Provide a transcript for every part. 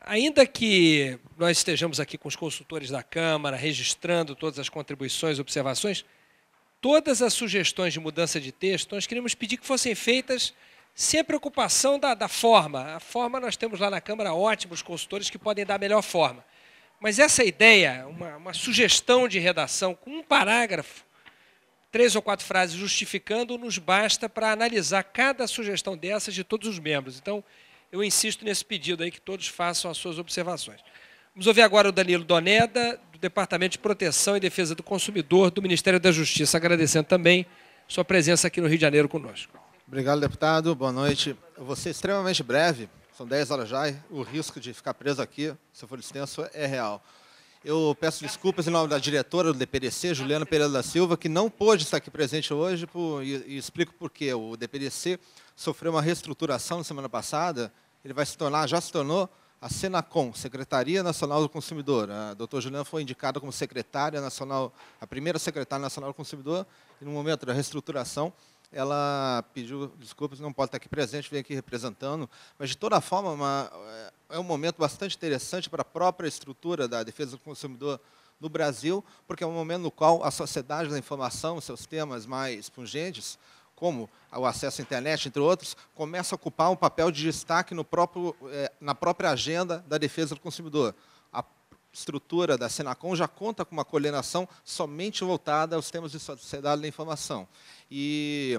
Ainda que nós estejamos aqui com os consultores da Câmara, registrando todas as contribuições e observações, todas as sugestões de mudança de texto, nós queríamos pedir que fossem feitas sem a preocupação da forma. A forma nós temos lá na Câmara ótimos consultores que podem dar a melhor forma. Mas essa ideia, uma sugestão de redação com um parágrafo, 3 ou 4 frases justificando, nos basta para analisar cada sugestão dessas de todos os membros. Então, eu insisto nesse pedido aí que todos façam as suas observações. Vamos ouvir agora o Danilo Doneda, do Departamento de Proteção e Defesa do Consumidor, do Ministério da Justiça, agradecendo também sua presença aqui no Rio de Janeiro conosco. Obrigado, deputado. Boa noite. Eu vou ser extremamente breve, são 10 horas já, e o risco de ficar preso aqui, se for extenso, é real. Eu peço desculpas em nome da diretora do DPDC, Juliana Pereira da Silva, que não pôde estar aqui presente hoje, e explico por quê. O DPDC sofreu uma reestruturação na semana passada, ele vai se tornar, já se tornou, a Senacom, Secretaria Nacional do Consumidor. A doutora Juliana foi indicada como secretária nacional, a primeira secretária nacional do consumidor, e no momento da reestruturação, ela pediu desculpas, não pode estar aqui presente, vem aqui representando, mas, de toda forma, é um momento bastante interessante para a própria estrutura da defesa do consumidor no Brasil, porque é um momento no qual a sociedade da informação, seus temas mais pungentes, como o acesso à internet, entre outros, começa a ocupar um papel de destaque na própria agenda da defesa do consumidor. A estrutura da Senacom já conta com uma coordenação somente voltada aos temas de sociedade da informação. E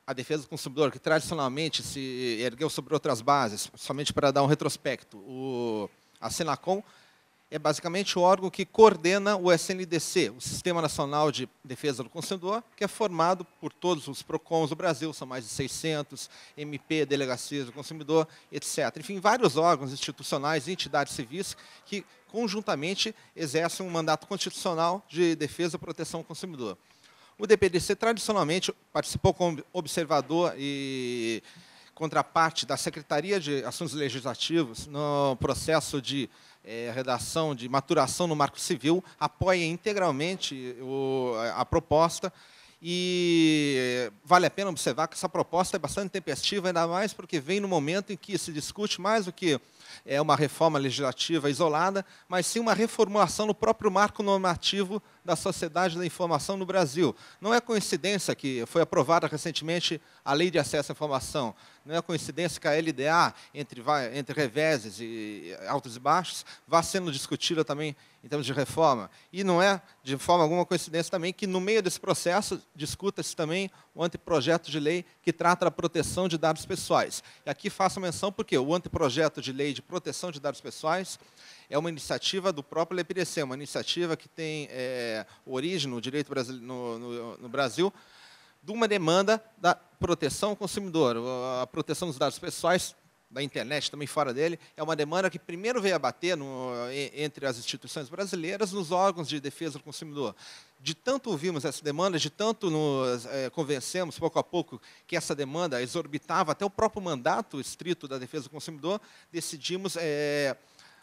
a defesa do consumidor, que tradicionalmente se ergueu sobre outras bases, somente para dar um retrospecto, a Senacom é basicamente o órgão que coordena o SNDC, o Sistema Nacional de Defesa do Consumidor, que é formado por todos os PROCONs do Brasil, são mais de 600, MP, Delegacias do Consumidor, etc. Enfim, vários órgãos institucionais e entidades civis que, conjuntamente, exercem um mandato constitucional de defesa e proteção ao consumidor. O DPDC, tradicionalmente, participou como observador e contraparte da Secretaria de Assuntos Legislativos no processo de redação, de maturação no Marco Civil, apoia integralmente a proposta e vale a pena observar que essa proposta é bastante tempestiva, ainda mais porque vem no momento em que se discute mais do que uma reforma legislativa isolada, mas sim uma reformulação no próprio marco normativo da sociedade da informação no Brasil. Não é coincidência que foi aprovada recentemente a Lei de Acesso à Informação, não é coincidência que a LDA, entre reveses e altos e baixos, vá sendo discutida também em termos de reforma. E não é, de forma alguma, coincidência também que, no meio desse processo, discuta-se também o anteprojeto de lei que trata da proteção de dados pessoais. E aqui faço menção porque o anteprojeto de lei de proteção de dados pessoais é uma iniciativa do próprio LPDC, uma iniciativa que tem origem no direito brasileiro, no Brasil, de uma demanda da proteção ao consumidor. A proteção dos dados pessoais, da internet, também fora dele, é uma demanda que primeiro veio a bater entre as instituições brasileiras nos órgãos de defesa do consumidor. De tanto ouvimos essa demanda, de tanto nos convencemos, pouco a pouco, que essa demanda exorbitava até o próprio mandato estrito da defesa do consumidor, decidimos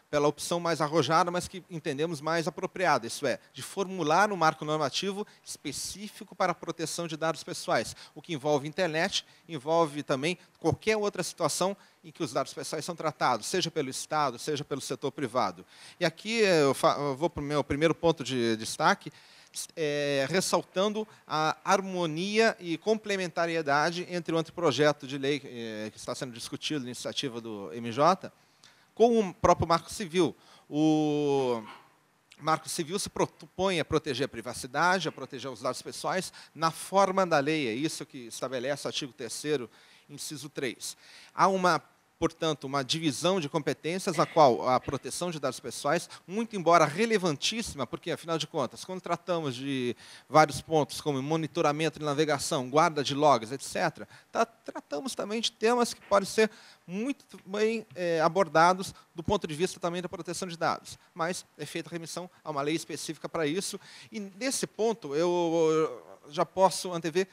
pela opção mais arrojada, mas que entendemos mais apropriada, isso é, de formular um marco normativo específico para a proteção de dados pessoais, o que envolve internet, envolve também qualquer outra situação em que os dados pessoais são tratados, seja pelo Estado, seja pelo setor privado. E aqui eu vou para o meu primeiro ponto de destaque, ressaltando a harmonia e complementariedade entre o anteprojeto de lei que está sendo discutido, iniciativa do MJ, com o próprio Marco Civil. O Marco Civil se propõe a proteger a privacidade, a proteger os dados pessoais, na forma da lei. É isso que estabelece o artigo 3º, inciso 3. Há portanto, uma divisão de competências, a qual a proteção de dados pessoais, muito embora relevantíssima, porque, afinal de contas, quando tratamos de vários pontos, como monitoramento de navegação, guarda de logs, etc., tratamos também de temas que podem ser muito bem abordados do ponto de vista também da proteção de dados. Mas é feita remissão a uma lei específica para isso. E, nesse ponto, eu já posso antever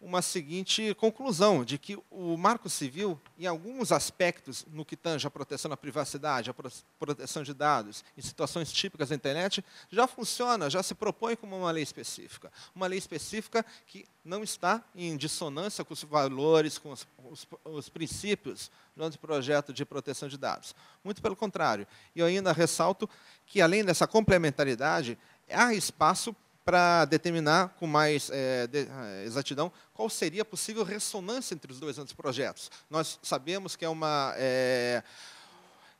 uma seguinte conclusão, de que o Marco Civil, em alguns aspectos, no que tange a proteção da privacidade, a proteção de dados, em situações típicas da internet, já funciona, já se propõe como uma lei específica. Uma lei específica que não está em dissonância com os valores, com os princípios do projeto de proteção de dados. Muito pelo contrário. E eu ainda ressalto que, além dessa complementaridade, há espaço para determinar com mais exatidão qual seria a possível ressonância entre os dois projetos. Nós sabemos que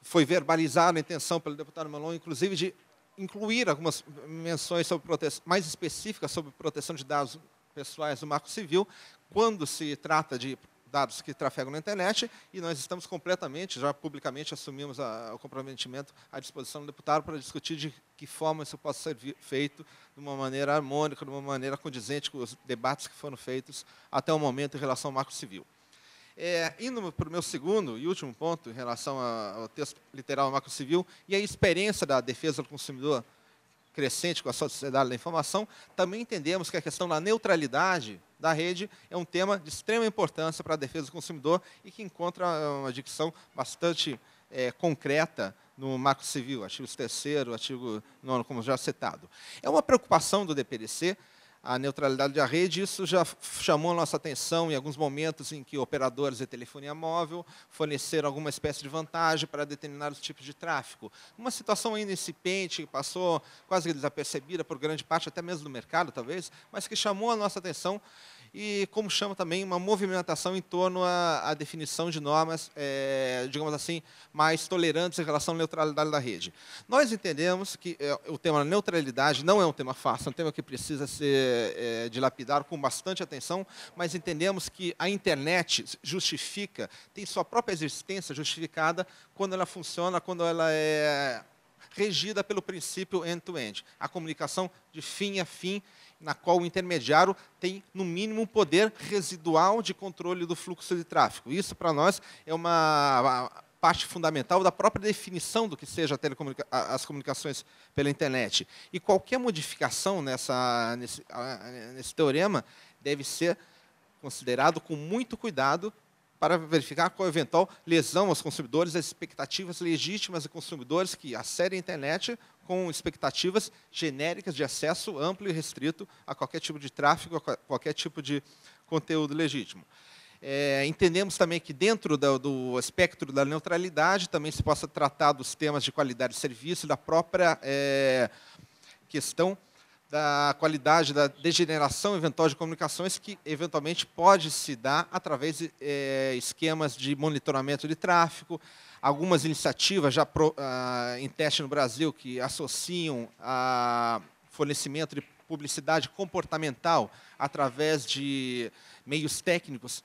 foi verbalizada a intenção pelo deputado Malon, inclusive, de incluir algumas menções sobre mais específicas sobre proteção de dados pessoais do Marco Civil, quando se trata de dados que trafegam na internet, e nós estamos completamente, já publicamente assumimos o comprometimento à disposição do deputado para discutir de que forma isso possa ser feito de uma maneira harmônica, de uma maneira condizente com os debates que foram feitos até o momento em relação ao Marco Civil. Indo para o meu segundo e último ponto, em relação ao texto literal do Marco Civil, e a experiência da defesa do consumidor crescente com a sociedade da informação, também entendemos que a questão da neutralidade da rede é um tema de extrema importância para a defesa do consumidor e que encontra uma dicção bastante concreta no Marco Civil, artigo 3º, artigo 9º, como já citado. É uma preocupação do DPDC a neutralidade da rede. Isso já chamou a nossa atenção em alguns momentos em que operadores de telefonia móvel forneceram alguma espécie de vantagem para determinados tipos de tráfego. Uma situação ainda incipiente, que passou quase que desapercebida por grande parte, até mesmo do mercado, talvez, mas que chamou a nossa atenção e, como chama também, uma movimentação em torno à definição de normas, digamos assim, mais tolerantes em relação à neutralidade da rede. Nós entendemos que o tema da neutralidade não é um tema fácil, é um tema que precisa ser dilapidado com bastante atenção, mas entendemos que a internet justifica, tem sua própria existência justificada quando ela funciona, quando ela é regida pelo princípio end-to-end, a comunicação de fim a fim, na qual o intermediário tem, no mínimo, um poder residual de controle do fluxo de tráfego. Isso, para nós, é uma parte fundamental da própria definição do que seja as comunicações pela internet. E qualquer modificação nesse teorema deve ser considerado com muito cuidado para verificar qual eventual lesão aos consumidores, as expectativas legítimas de consumidores que acessem a internet com expectativas genéricas de acesso amplo e restrito a qualquer tipo de tráfego, a qualquer tipo de conteúdo legítimo. Entendemos também que, dentro do espectro da neutralidade, também se possa tratar dos temas de qualidade de serviço, da própria questão da qualidade da degeneração eventual de comunicações, que eventualmente pode se dar através de esquemas de monitoramento de tráfego, algumas iniciativas já em teste no Brasil que associam a fornecimento de publicidade comportamental através de meios técnicos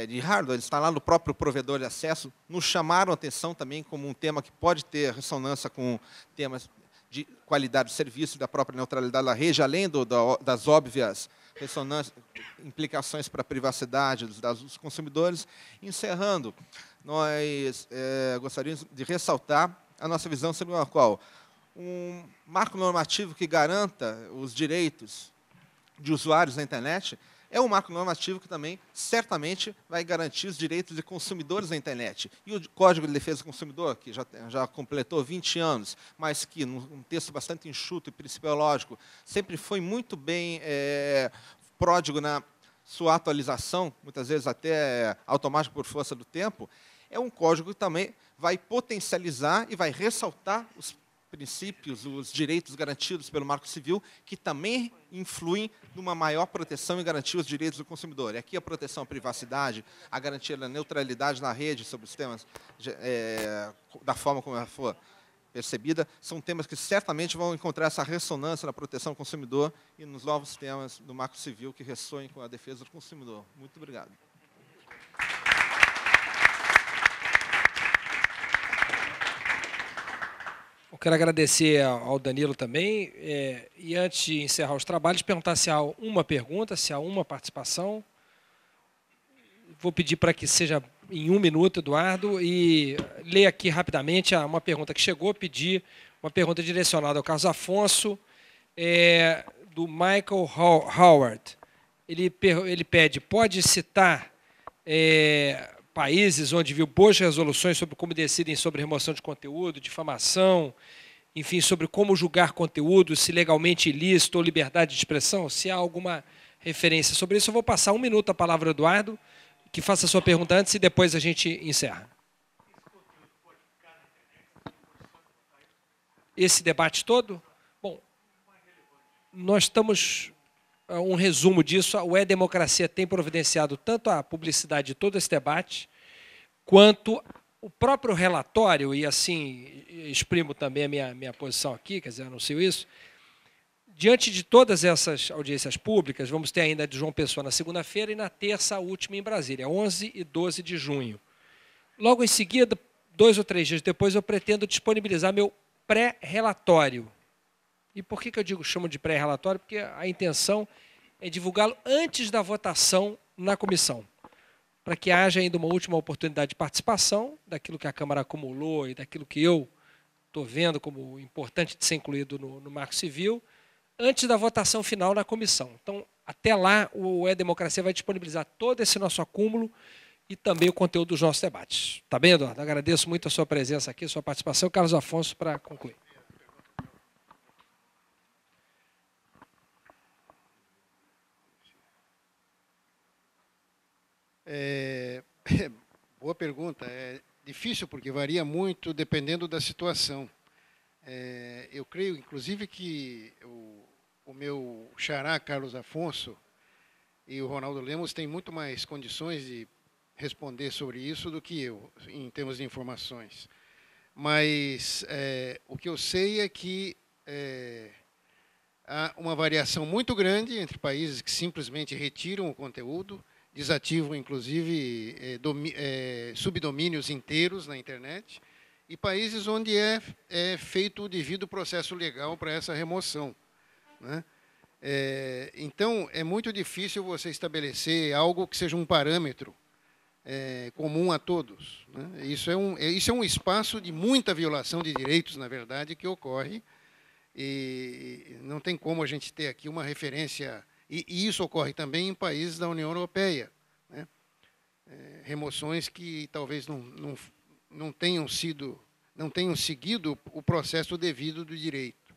de hardware instalado no próprio provedor de acesso, nos chamaram a atenção também como um tema que pode ter ressonância com temas de qualidade de serviço, da própria neutralidade da rede, além das óbvias implicações para a privacidade dos dados dos consumidores. Encerrando, nós gostaríamos de ressaltar a nossa visão sobre a qual um marco normativo que garanta os direitos de usuários da internet é um marco normativo que também, certamente, vai garantir os direitos de consumidores da internet. E o Código de Defesa do Consumidor, que já completou 20 anos, mas que, num texto bastante enxuto e principiológico, sempre foi muito bem pródigo na sua atualização, muitas vezes até automático por força do tempo, é um código que também vai potencializar e vai ressaltar os princípios, os direitos garantidos pelo Marco Civil, que também influem numa maior proteção e garantia os direitos do consumidor. E aqui a proteção à privacidade, a garantia da neutralidade na rede sobre os temas, da forma como ela for percebida, são temas que certamente vão encontrar essa ressonância na proteção do consumidor e nos novos temas do Marco Civil que ressoem com a defesa do consumidor. Muito obrigado. Eu quero agradecer ao Danilo também, e antes de encerrar os trabalhos, perguntar se há uma pergunta, se há uma participação. Vou pedir para que seja em 1 minuto, Eduardo, e ler aqui rapidamente uma pergunta que chegou, pedir uma pergunta direcionada ao Carlos Afonso, do Michael Howard. ele pede, pode citar países onde viu boas resoluções sobre como decidem sobre remoção de conteúdo, difamação, enfim, sobre como julgar conteúdo, se legalmente ilícito ou liberdade de expressão, se há alguma referência sobre isso. Eu vou passar 1 minuto a palavra ao Eduardo, que faça a sua pergunta antes e depois a gente encerra. Esse debate todo? Bom, nós estamos... Um resumo disso, o E-Democracia tem providenciado tanto a publicidade de todo esse debate, quanto o próprio relatório, e assim exprimo também a minha posição aqui, quer dizer, anuncio isso, diante de todas essas audiências públicas, vamos ter ainda a de João Pessoa na segunda-feira e na terça a última em Brasília, 11 e 12 de junho. Logo em seguida, 2 ou 3 dias depois, eu pretendo disponibilizar meu pré-relatório. E por que eu chamo de pré-relatório? Porque a intenção é divulgá-lo antes da votação na comissão, para que haja ainda uma última oportunidade de participação daquilo que a Câmara acumulou e daquilo que eu estou vendo como importante de ser incluído no Marco Civil, antes da votação final na comissão. Então, até lá, o E-Democracia vai disponibilizar todo esse nosso acúmulo e também o conteúdo dos nossos debates. Tá bem, Eduardo? Agradeço muito a sua presença aqui, a sua participação. Carlos Afonso, para concluir. Boa pergunta. É difícil porque varia muito dependendo da situação. Eu creio, inclusive, que o meu xará, Carlos Afonso, e o Ronaldo Lemos têm muito mais condições de responder sobre isso do que eu, em termos de informações. Mas o que eu sei é que há uma variação muito grande entre países que simplesmente retiram o conteúdo, desativam, inclusive, subdomínios inteiros na internet, e países onde é feito o devido processo legal para essa remoção, né? Então, é muito difícil você estabelecer algo que seja um parâmetro comum a todos, né? Isso é um espaço de muita violação de direitos, na verdade, que ocorre, e não tem como a gente ter aqui uma referência. E isso ocorre também em países da União Europeia, né? Remoções que talvez não tenham seguido o processo devido do direito.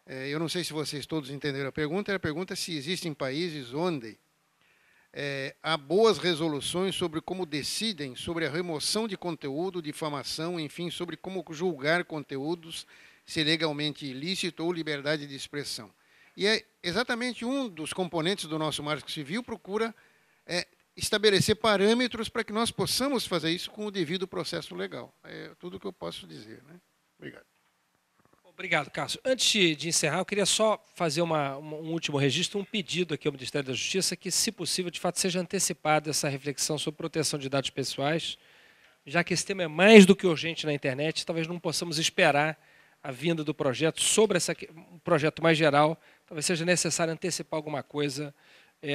Eu não sei se vocês todos entenderam a pergunta. A pergunta é se existem países onde há boas resoluções sobre como decidem sobre a remoção de conteúdo, difamação, enfim, sobre como julgar conteúdos, se legalmente ilícito ou liberdade de expressão. E é exatamente um dos componentes do nosso Marco Civil procura estabelecer parâmetros para que nós possamos fazer isso com o devido processo legal. É tudo o que eu posso dizer, né? Obrigado. Obrigado, Cássio. Antes de encerrar, eu queria só fazer um último registro, um pedido aqui ao Ministério da Justiça, que, se possível, de fato, seja antecipada essa reflexão sobre proteção de dados pessoais, já que esse tema é mais do que urgente na internet, talvez não possamos esperar a vinda do projeto sobre um projeto mais geral, talvez seja necessário antecipar alguma coisa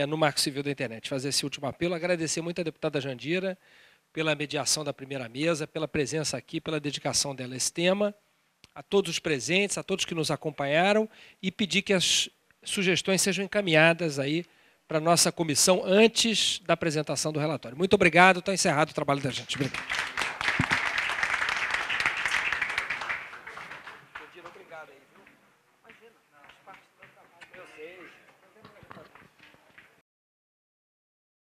no Marco Civil da internet. Fazer esse último apelo, agradecer muito a deputada Jandira pela mediação da primeira mesa, pela presença aqui, pela dedicação dela a esse tema, a todos os presentes, a todos que nos acompanharam, e pedir que as sugestões sejam encaminhadas aí para a nossa comissão antes da apresentação do relatório. Muito obrigado, está encerrado o trabalho da gente. Obrigado.